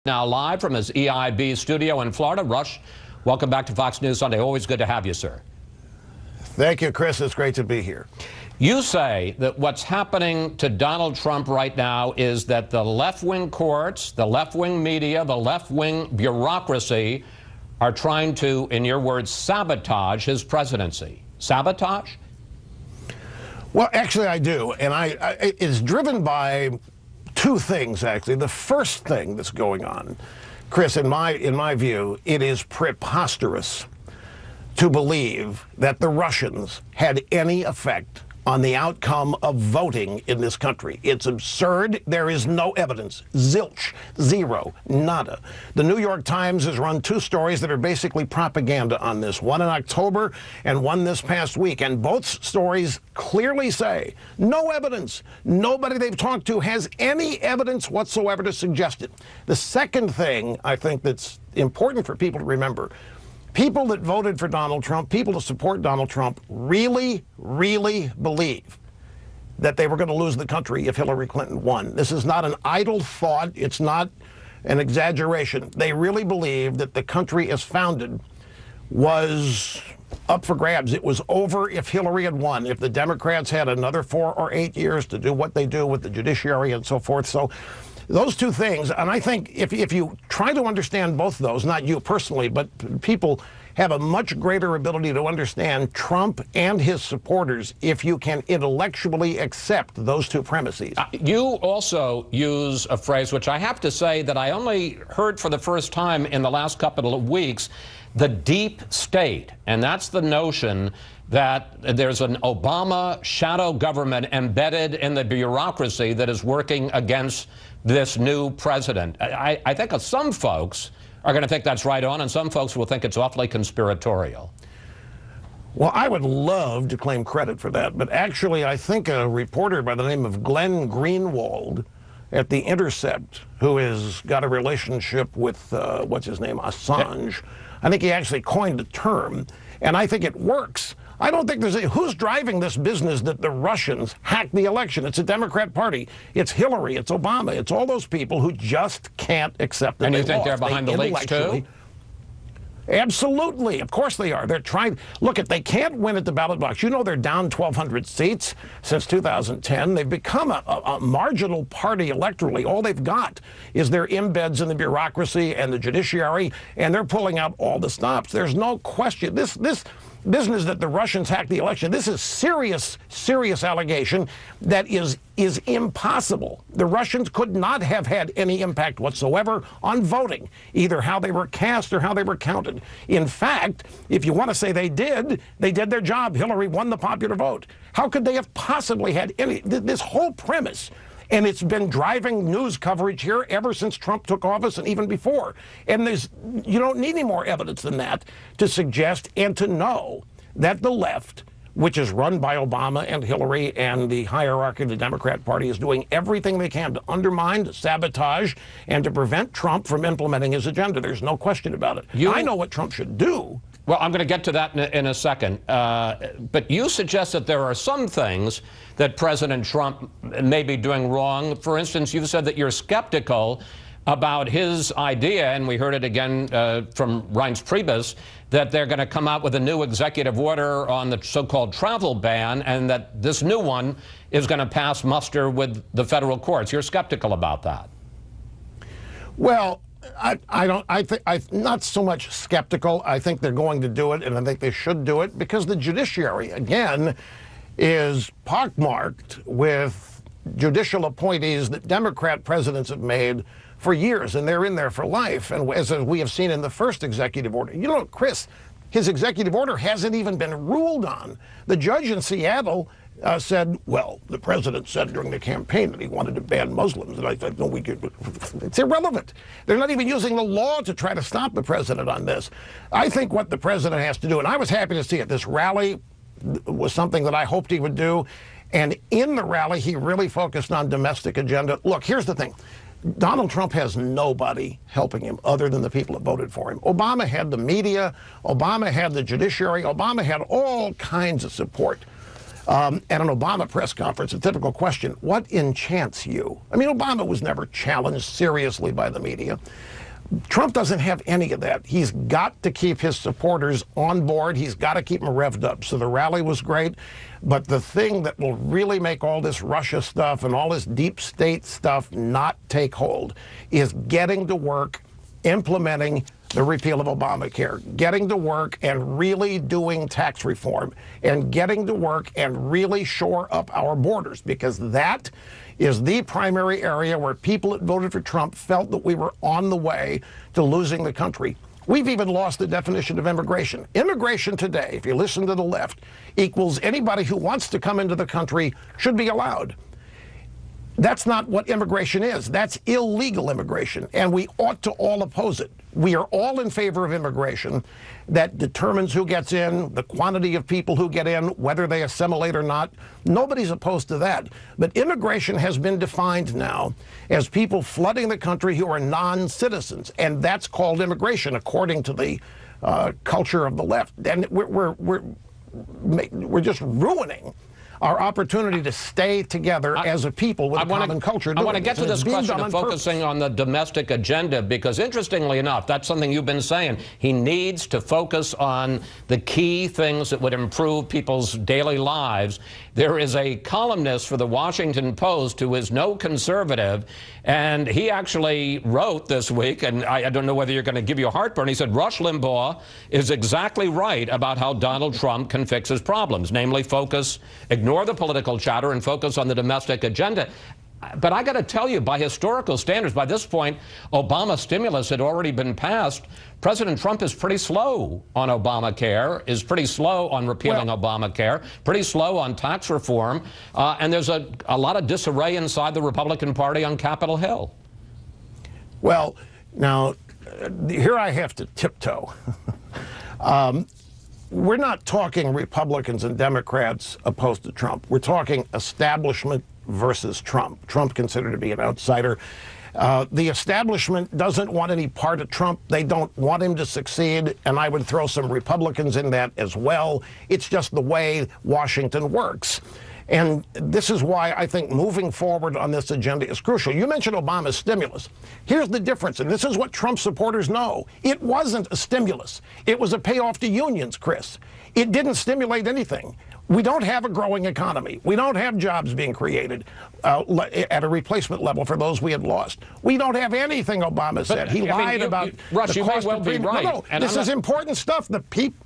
Now live from his EIB studio in Florida. Rush, welcome back to Fox News Sunday. Always good to have you, sir. Thank you, Chris. It's great to be here. You say that what's happening to Donald Trump right now is that the left-wing courts, the left-wing media, the left-wing bureaucracy are trying to, in your words, sabotage his presidency. Sabotage? Well, actually, I do. And it's driven by two things, actually. The first thing that's going on, Chris, in my view, it is preposterous to believe that the Russians had any effect on the outcome of voting in this country. It's absurd. There is no evidence. Zilch. Zero. Nada. The New York Times has run two stories that are basically propaganda on this, one in October and one this past week, and both stories clearly say no evidence. Nobody they've talked to has any evidence whatsoever to suggest it. The second thing I think that's important for people to remember, people that voted for Donald Trump, people to support Donald Trump, really, really believe that they were going to lose the country if Hillary Clinton won. This is not an idle thought. It's not an exaggeration. They really believe that the country as founded was up for grabs. It was over if Hillary had won, if the Democrats had another 4 or 8 years to do what they do with the judiciary and so forth. So those two things, and I think if you try to understand both of those, not you personally, but people have a much greater ability to understand Trump and his supporters if you can intellectually accept those two premises. You also use a phrase which I have to say that I only heard for the first time in the last couple of weeks, the deep state. And that's the notion that there's an Obama shadow government embedded in the bureaucracy that is working against this new president. I think some folks are going to think that's right on, and some folks will think it's awfully conspiratorial. Well, I would love to claim credit for that, but actually I think a reporter by the name of Glenn Greenwald at The Intercept, who has got a relationship with, what's his name, Assange, I think he actually coined the term, and I think it works. I don't think who's driving this business that the Russians hacked the election? It's a Democrat Party. It's Hillary. It's Obama. It's all those people who just can't accept that. And you think they're behind the leaks too? Absolutely. Of course they are. They're trying. Look, if they can't win at the ballot box, you know they're down 1,200 seats since 2010. They've become a marginal party electorally. All they've got is their embeds in the bureaucracy and the judiciary, and they're pulling out all the stops. There's no question. This business that the Russians hacked the election, this is serious allegation that is impossible. The Russians could not have had any impact whatsoever on voting, either how they were cast or how they were counted. In fact, if you want to say they did their job. Hillary won the popular vote. How could they have possibly had any, this whole premise? And it's been driving news coverage here ever since Trump took office and even before. And you don't need any more evidence than that to suggest and to know that the left, which is run by Obama and Hillary and the hierarchy of the Democrat Party, is doing everything they can to undermine, to sabotage, and to prevent Trump from implementing his agenda. There's no question about it. I know what Trump should do. Well, I'm going to get to that in a second. But you suggest that there are some things that President Trump may be doing wrong. For instance, you've said that you're skeptical about his idea, and we heard it again from Reince Priebus, that they're going to come out with a new executive order on the so-called travel ban, and that this new one is going to pass muster with the federal courts. You're skeptical about that. Well, I'm not so much skeptical. I think they're going to do it, and I think they should do it, because the judiciary, again, is pockmarked with judicial appointees that Democrat presidents have made for years, and they're in there for life. And as we have seen in the first executive order, you know, Chris, his executive order hasn't even been ruled on. The judge in Seattle said, well, the president said during the campaign that he wanted to ban Muslims. And I said, no, it's irrelevant. They're not even using the law to try to stop the president on this. I think what the president has to do, and I was happy to see it, this rally was something that I hoped he would do. And in the rally, he really focused on domestic agenda. Look, here's the thing. Donald Trump has nobody helping him other than the people that voted for him. Obama had the media. Obama had the judiciary. Obama had all kinds of support. at an Obama press conference, a typical question, what enchants you? I mean, Obama was never challenged seriously by the media. Trump doesn't have any of that. He's got to keep his supporters on board. He's got to keep them revved up. So the rally was great. But the thing that will really make all this Russia stuff and all this deep state stuff not take hold is getting to work implementing the repeal of Obamacare, getting to work and really doing tax reform, and getting to work and really shore up our borders, because that is the primary area where people that voted for Trump felt that we were on the way to losing the country. We've even lost the definition of immigration. Immigration today, if you listen to the left, equals anybody who wants to come into the country should be allowed. That's not what immigration is. That's illegal immigration, and we ought to all oppose it. We are all in favor of immigration that determines who gets in, the quantity of people who get in, whether they assimilate or not. Nobody's opposed to that. But immigration has been defined now as people flooding the country who are non-citizens, and that's called immigration according to the culture of the left. And we're just ruining our opportunity to stay together as a people with a common culture. I want to get to this question of focusing on the domestic agenda, because interestingly enough, that's something you've been saying. He needs to focus on the key things that would improve people's daily lives. There is a columnist for the Washington Post who is no conservative, and he actually wrote this week, and I don't know whether you're going to give you a heartburn, he said, Rush Limbaugh is exactly right about how Donald Trump can fix his problems, namely ignore the political chatter and focus on the domestic agenda. But I got to tell you, by historical standards, by this point, Obama stimulus had already been passed. President Trump is pretty slow on Obamacare, is pretty slow on repealing Obamacare, pretty slow on tax reform, and there's a lot of disarray inside the Republican Party on Capitol Hill. Well, now, here I have to tiptoe. We're not talking Republicans and Democrats opposed to Trump. We're talking establishment versus Trump. Trump considered to be an outsider. The establishment doesn't want any part of Trump. They don't want him to succeed, and I would throw some Republicans in that as well. It's just the way Washington works. And this is why I think moving forward on this agenda is crucial. You mentioned Obama's stimulus. Here's the difference, and this is what Trump supporters know. It wasn't a stimulus. It was a payoff to unions, Chris. It didn't stimulate anything. We don't have a growing economy. We don't have jobs being created at a replacement level for those we had lost. We don't have anything, Obama said. He lied about Rush, the you may cost well of be premium. right. No, this is important stuff. The people.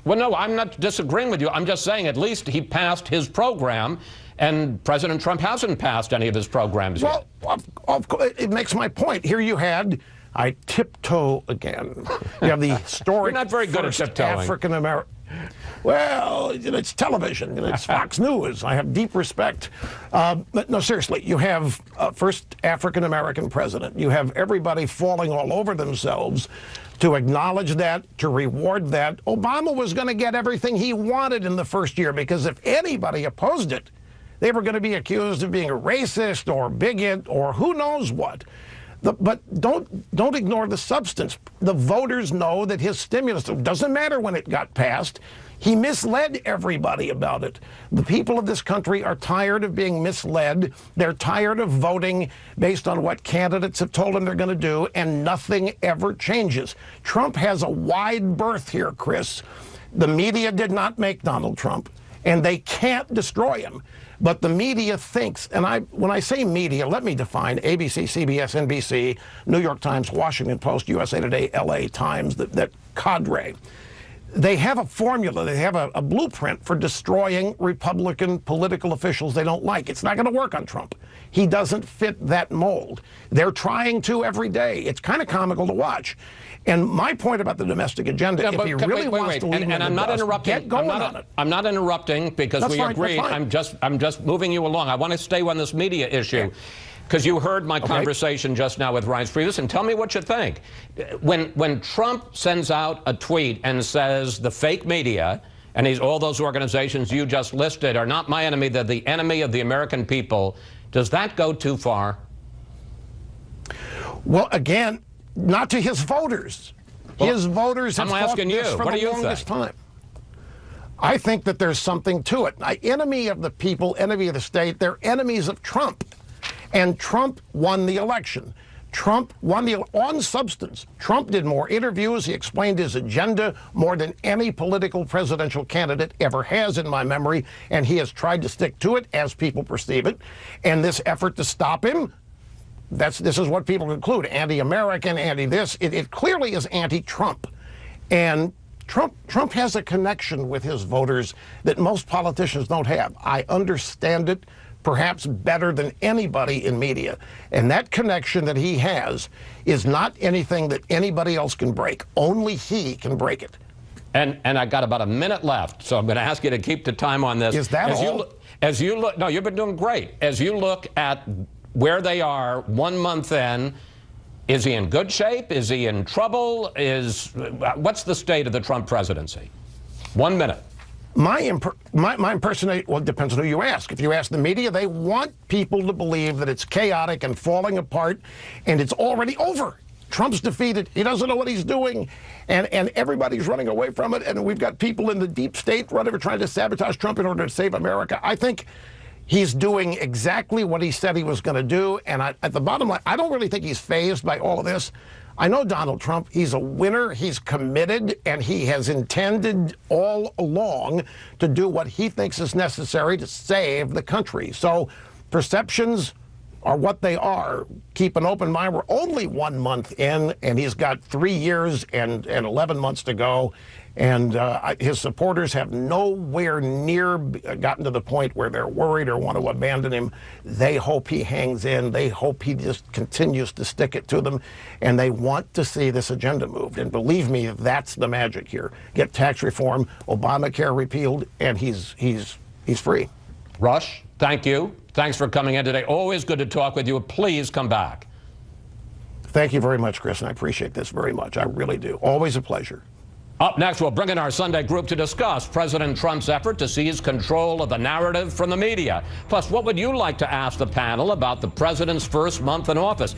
Well, no, I'm not disagreeing with you. I'm just saying at least he passed his program, and President Trump hasn't passed any of his programs yet. Well, it makes my point. Here you had, I tiptoe again. You have the historic You're not very good at tiptoeing. African-American. Well, it's television. It's Fox News. I have deep respect. But no, seriously, you have first African-American president. You have everybody falling all over themselves to acknowledge that, to reward that. Obama was going to get everything he wanted in the first year, because if anybody opposed it, they were going to be accused of being a racist or bigot or who knows what. But don't ignore the substance. The voters know that his stimulus, it doesn't matter when it got passed, he misled everybody about it. The people of this country are tired of being misled. They're tired of voting based on what candidates have told them they're going to do, and nothing ever changes. Trump has a wide berth here, Chris. The media did not make Donald Trump, and they can't destroy him. But the media thinks, and when I say media, let me define ABC, CBS, NBC, New York Times, Washington Post, USA Today, LA Times, that cadre. They have a formula, they have a blueprint for destroying Republican political officials they don't like. It's not going to work on Trump. He doesn't fit that mold. They're trying to every day. It's kind of comical to watch. And my point about the domestic agenda, if he really wants to leave and I'm not interrupting. get going on it. I'm not interrupting because we agreed. I'm just moving you along. I want to stay on this media issue. Because you heard my conversation just now with Ryan Previous, and tell me what you think. When Trump sends out a tweet and says the fake media, and all those organizations you just listed are not my enemy, they're the enemy of the American people, does that go too far? Well, again, not to his voters. His voters have thought this for the longest time. I think that there's something to it. Enemy of the people, enemy of the state, they're enemies of Trump. And Trump won the election. Trump won on substance. Trump did more interviews. He explained his agenda more than any political presidential candidate ever has in my memory, and he has tried to stick to it as people perceive it. And this effort to stop him, this is what people conclude: anti-American, anti-this. It clearly is anti-Trump. And Trump has a connection with his voters that most politicians don't have. I understand it perhaps better than anybody in media. And that connection that he has is not anything that anybody else can break. Only he can break it. And I got about a minute left, so I'm going to ask you to keep the time on this. Is that all? As you look, no, you've been doing great. As you look at where they are 1 month in, is he in good shape? Is he in trouble? What's the state of the Trump presidency? 1 minute. My impersonation, well, it depends on who you ask. If you ask the media, they want people to believe that it's chaotic and falling apart, and it's already over. Trump's defeated. He doesn't know what he's doing, and everybody's running away from it, and we've got people in the deep state trying to sabotage Trump in order to save America. I think he's doing exactly what he said he was going to do, and at the bottom line, I don't really think he's fazed by all of this. I know Donald Trump. He's a winner. He's committed, and he has intended all along to do what he thinks is necessary to save the country. So perceptions are what they are. Keep an open mind. We're only 1 month in, and he's got 3 years and 11 months to go. And his supporters have nowhere near gotten to the point where they're worried or want to abandon him. They hope he hangs in. They hope he just continues to stick it to them. And they want to see this agenda moved. And believe me, that's the magic here. Get tax reform, Obamacare repealed, and he's free. Rush, thank you. Thanks for coming in today. Always good to talk with you. Please come back. Thank you very much, Chris, and I appreciate this very much. I really do. Always a pleasure. Up next, we'll bring in our Sunday group to discuss President Trump's effort to seize control of the narrative from the media. Plus, what would you like to ask the panel about the president's first month in office?